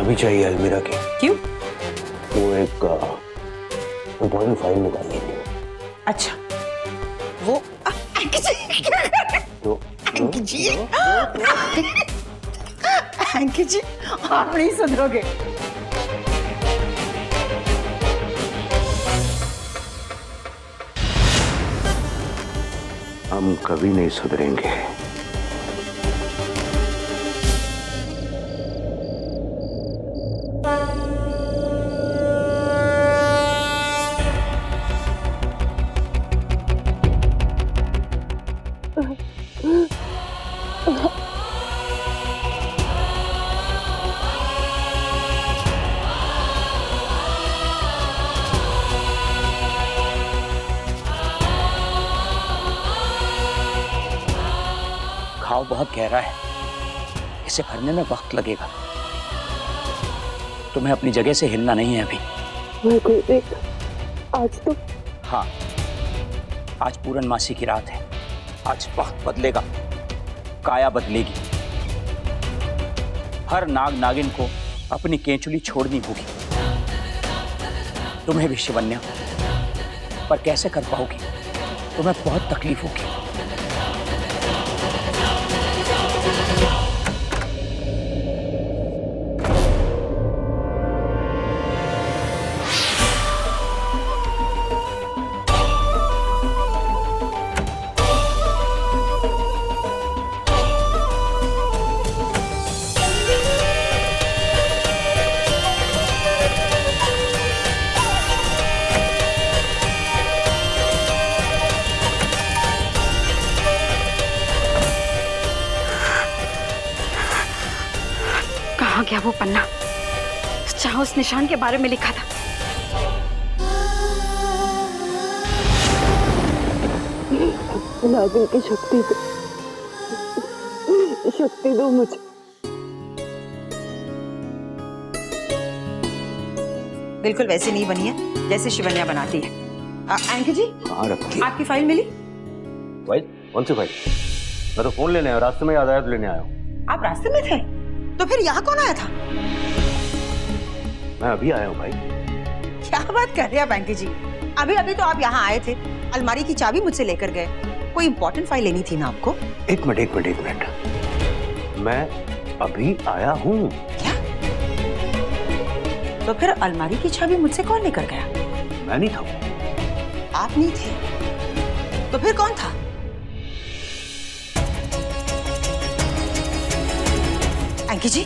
चाबी चाहिए अलमीरा की। क्यों? वो एक इम्पोर्टेंट फाइल निकालनी थी। अच्छा, वो अंकित जी आप नहीं सुधरोगे। हम कभी नहीं सुधरेंगे। घाव बहुत गहरा है, इसे भरने में वक्त लगेगा। तुम्हें अपनी जगह से हिलना नहीं है अभी। आज तो हाँ, आज पूर्णमासी की रात है। आज वक्त बदलेगा, काया बदलेगी। हर नाग नागिन को अपनी केंचुली छोड़नी होगी। तुम्हें भी शिवन्या, पर कैसे कर पाओगी? तुम्हें बहुत तकलीफ होगी। कहाँ गया वो पन्ना जहाँ उस निशान के बारे में लिखा था? नागिन की शक्ति दो मुझे। बिल्कुल वैसे नहीं बनी है जैसे शिवन्या बनाती है। अंकित जी कहाँ रखी? आपकी फाइल मिली? फाइल? कौन सी फाइल? मैं तो फोन लेने आया, रास्ते में याद आया तो लेने आया हूँ। आप रास्ते में थे? तो फिर यहाँ कौन आया था? मैं अभी आया हूँ भाई। क्या बात कर रहे हैं आप अंकित जी? अभी अभी तो आप यहाँ आए थे, अलमारी की चाबी मुझसे लेकर गए। कोई इंपॉर्टेंट फाइल लेनी थी ना आपको? एक मिनट। मैं अभी आया हूँ। क्या? तो फिर अलमारी की चाबी मुझसे कौन लेकर गया? मैं नहीं था। आप नहीं थे? तो फिर कौन था? अंकित जी?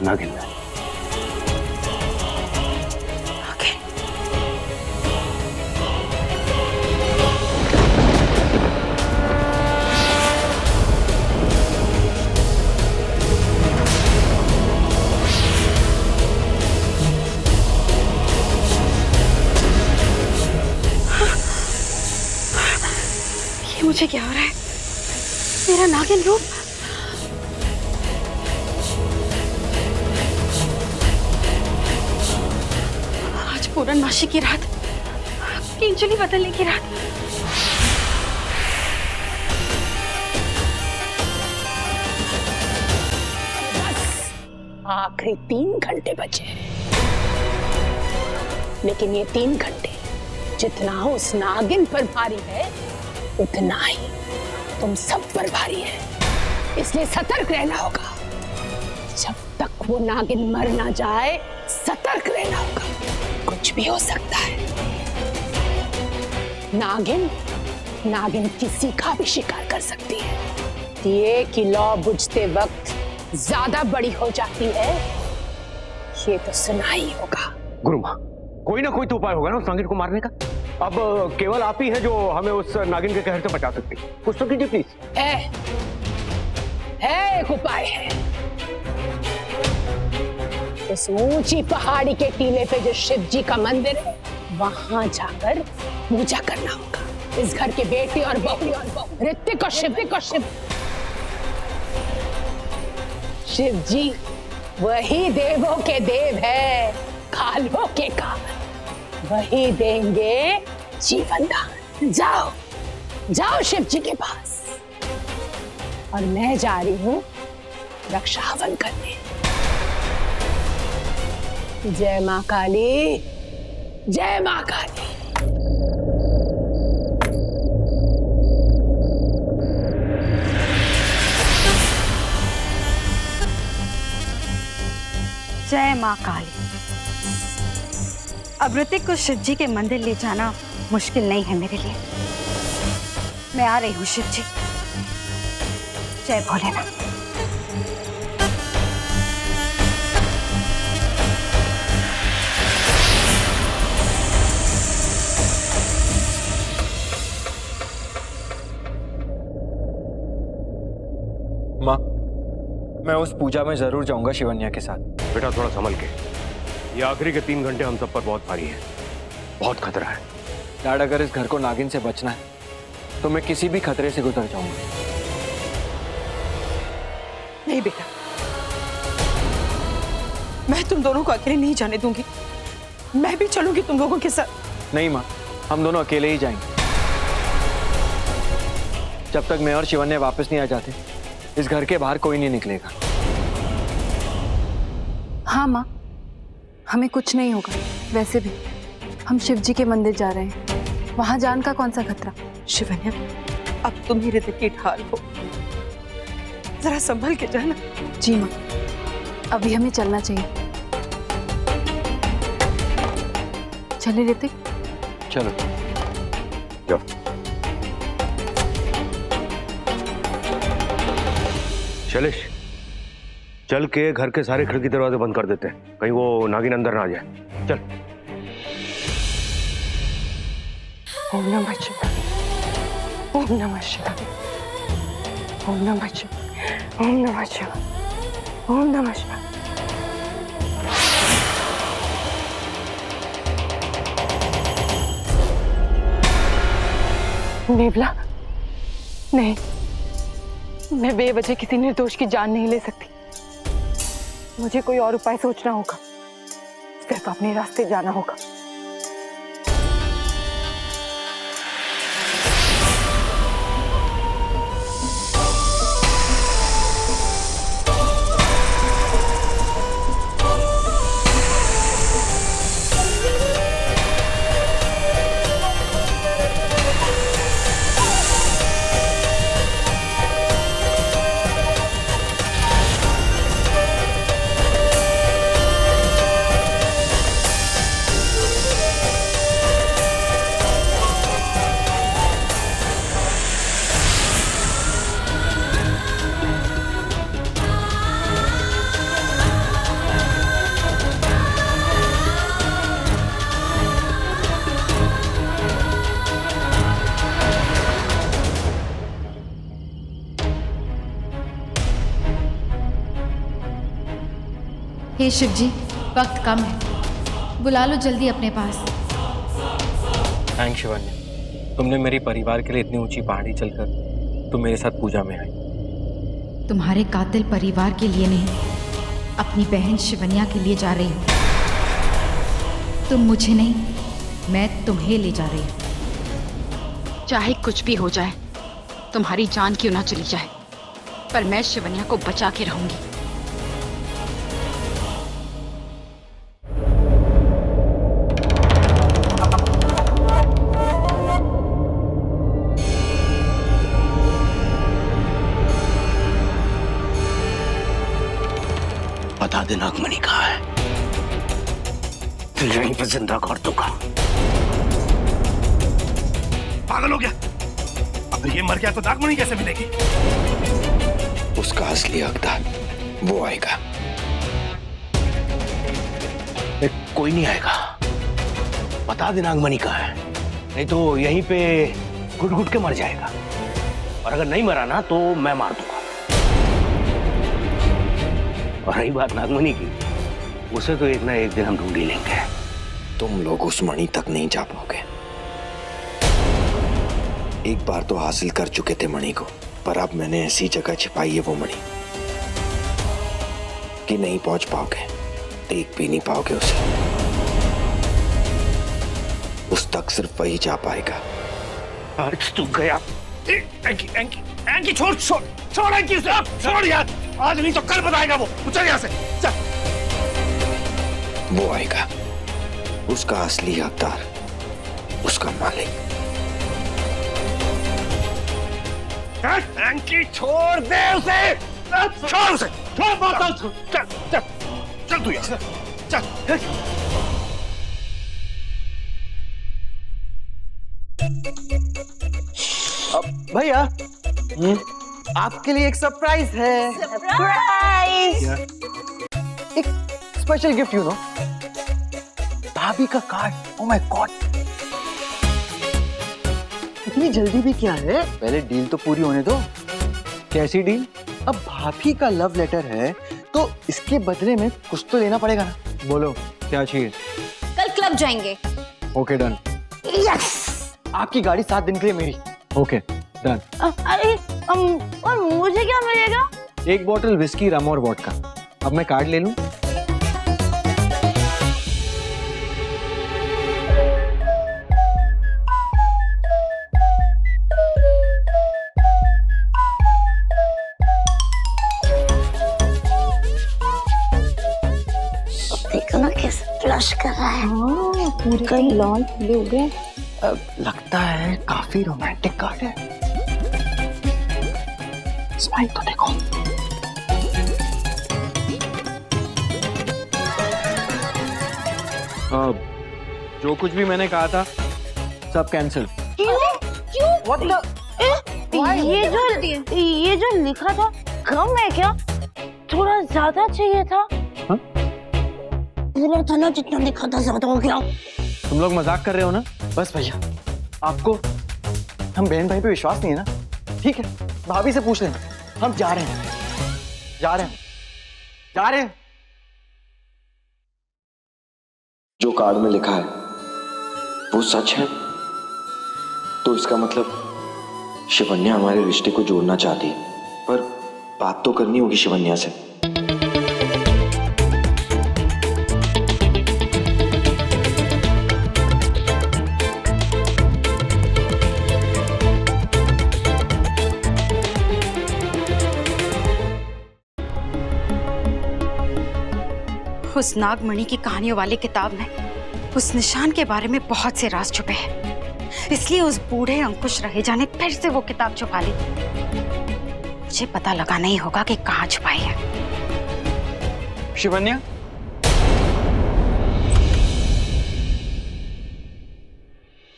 नागिन। ओके। ये मुझे क्या हो रहा है? मेरा नागिन रूप। आज पूर्णमासी की रात, केंचुली बदलने की रात। बस आखिरी 3 घंटे बचे हैं, लेकिन ये 3 घंटे जितना उस नागिन पर भारी है उतना ही तुम सब पर भारी है। इसलिए सतर्क रहना होगा। जब तक वो नागिन मर ना जाए सतर्क रहना होगा। कुछ भी हो सकता है। नागिन किसी का भी शिकार कर सकती है। दिए की लौ बुझते वक्त ज्यादा बड़ी हो जाती है, ये तो सुना ही होगा। गुरु माँ, कोई ना कोई तो उपाय होगा ना उस नागिन को मारने का। अब केवल आप ही हैं जो हमें उस नागिन के कहर से बचा सकते हैं। कुछ तो कीजिए प्लीज। है एक उपाय है। इस ऊंची पहाड़ी के टीले पे जो शिव जी का मंदिर है, वहां जाकर पूजा करना होगा। इस घर के बेटे और बहू ऋतिक और शिव जी वही देवों के देव है, कालों के काल। वही देंगे जीवन दान। जाओ शिव जी के पास। और मैं जा रही हूं रक्षा हवन करने। जय मां काली, जय मां काली। जय माँ काली। अब ऋतिक को शिव जी के मंदिर ले जाना मुश्किल नहीं है मेरे लिए। मैं आ रही हूँ शिव जी। जय भोलेनाथ। माँ, मैं उस पूजा में जरूर जाऊंगा शिवन्या के साथ। बेटा थोड़ा संभल के, ये आखिरी के 3 घंटे हम सब पर बहुत भारी है, बहुत खतरा है। डैड, अगर इस घर को नागिन से बचना है तो मैं किसी भी खतरे से गुजर जाऊंगा। नहीं बेटा, मैं तुम दोनों को अकेले नहीं जाने दूंगी। मैं भी चलूंगी तुम लोगों के साथ। नहीं माँ, हम दोनों अकेले ही जाएंगे। जब तक मैं और शिवन्या वापस नहीं आ जाते, इस घर के बाहर कोई नहीं निकलेगा। हाँ माँ, हमें कुछ नहीं होगा। वैसे भी हम शिव जी के मंदिर जा रहे हैं, वहां जान का कौन सा खतरा। शिवन्या, अब तुम ही ऋतिक की ढाल हो, जरा संभल के जाना। जी माँ, अभी हमें चलना चाहिए। चले ऋतिक। चलो जाओ। शैलेश, चल के घर के सारे खिड़की दरवाजे बंद कर देते हैं, कहीं वो नागिन अंदर ना आ जाए। चल। ओम नमः शिवाय, ओम नमः शिवाय, ओम नमः शिवाय, ओम नमः शिवाय, ओम नमः शिवाय। नेवला, नहीं, मैं बेवजह किसी निर्दोष की जान नहीं ले सकती। मुझे कोई और उपाय सोचना होगा, सिर्फ अपने रास्ते जाना होगा। हे शिव जी, वक्त कम है, बुला लो जल्दी अपने पास। थैंक शिवन्या, तुमने मेरे परिवार के लिए इतनी ऊंची पहाड़ी चलकर तुम मेरे साथ पूजा में आई। तुम्हारे कातिल परिवार के लिए नहीं, अपनी बहन शिवन्या के लिए जा रही हूँ। तुम मुझे नहीं, मैं तुम्हें ले जा रही हूँ। चाहे कुछ भी हो जाए, तुम्हारी जान क्यों ना चली जाए, पर मैं शिवन्या को बचा के रहूंगी। बता दे नागमणि कहाँ है, तो यहीं पर जिंदा कर दूंगा। पागल हो गया? अब ये मर गया तो नागमणि कैसे मिलेगी? उसका असली हकदार वो आएगा। कोई नहीं आएगा, बता दे नागमणि कहाँ है, नहीं तो यहीं पे घुट घुट के मर जाएगा, और अगर नहीं मरा ना तो मैं मार दूंगा। और रही बात नागमणि की, उसे तो एक ना एक दिन हम ढूंढ ही लेंगे। तुम लोग उस मणि तक नहीं जा पाओगे। एक बार तो हासिल कर चुके थे मणि को, पर अब मैंने ऐसी जगह छिपाई है वो मणि कि नहीं पहुंच पाओगे, देख भी नहीं पाओगे उसे। उस तक सिर्फ वही जा पाएगा। आज तू गया। एंकी, एंकी, एंकी, छोड़ छोड़ छोड़ एंकी, छोड़ यार। आज नहीं तो कल बताएगा वो। चल यहाँ से चल। वो आएगा, उसका असली हकदार, उसका मालिक। एंकी छोड़ दे उसे, छोड़ उसे, छोड़ बोलता हूं। चल चल चल तू यहाँ से चल। भैया आपके लिए एक सरप्राइज है। सरप्राइज! एक स्पेशल गिफ्ट, यू नो, भाभी का कार्ड। ओह माय गॉड, इतनी जल्दी भी क्या है, पहले डील तो पूरी होने दो। कैसी डील? अब भाभी का लव लेटर है तो इसके बदले में कुछ तो लेना पड़ेगा ना। बोलो क्या चाहिए? कल क्लब जाएंगे। Okay done. यस। आपकी गाड़ी 7 दिन के लिए मेरी। Okay done. अरे और मुझे क्या मिलेगा? एक बोतल विस्की, रम और वोडका। अब मैं कार्ड ले लूं? देखो ना कैसे फ्लश कर रहा है। हाँ, पूरे कई लाल पीले हो गए। लगता है काफी रोमांटिक कार्ड है। स्माइल तो देखो। जो कुछ भी मैंने कहा था सब कैंसिल। क्यों? What the? ये जो लिखा था कम है क्या? थोड़ा ज्यादा चाहिए था। हा? पूरा था ना, जितना लिखा था ज्यादा हो गया। तुम लोग मजाक कर रहे हो ना? बस भैया, आपको हम बहन भाई पे विश्वास नहीं है ना? ठीक है, भाभी से पूछ लेना। हम जा रहे हैं। जो कार्ड में लिखा है वो सच है तो इसका मतलब शिवन्या हमारे रिश्ते को जोड़ना चाहती है, पर बात तो करनी होगी शिवन्या से। उस नागमणि की कहानियों वाली किताब में उस निशान के बारे में बहुत से राज छुपे हैं, इसलिए उस बूढ़े अंकुश रहेजा ने फिर से वो किताब छुपा ली। मुझे पता लगाना ही होगा कि कहाँ छुपाई है। शिवन्या,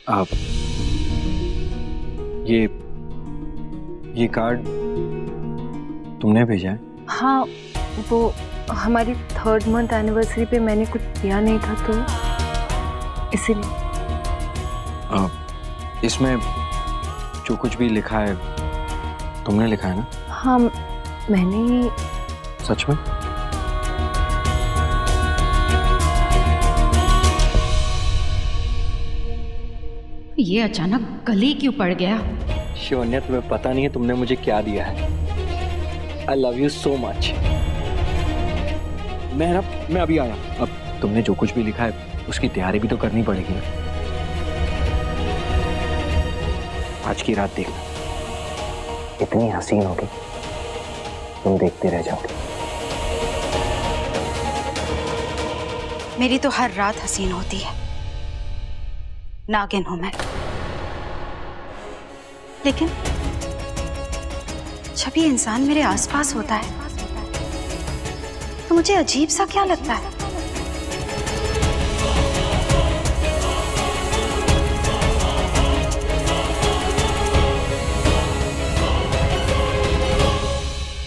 आप ये कार्ड तुमने भेजा है? हाँ, वो हमारी 3rd मंथ एनिवर्सरी पे मैंने कुछ दिया नहीं था तो इसीलिए। इसमें जो कुछ भी लिखा है तुमने लिखा है ना? हाँ, मैंने। सच में? ये अचानक गले क्यों पड़ गया? शिवन्या, तुम्हें पता नहीं है तुमने मुझे क्या दिया है। I love you so much। मैं अभी आया। अब तुमने जो कुछ भी लिखा है उसकी तैयारी भी तो करनी पड़ेगी ना। आज की रात देखना, इतनी हसीन होगी तुम देखते रह जाओगे। मेरी तो हर रात हसीन होती है। नागिन हूं मैं, लेकिन जब ये इंसान मेरे आसपास होता है तो मुझे अजीब सा क्या लगता है।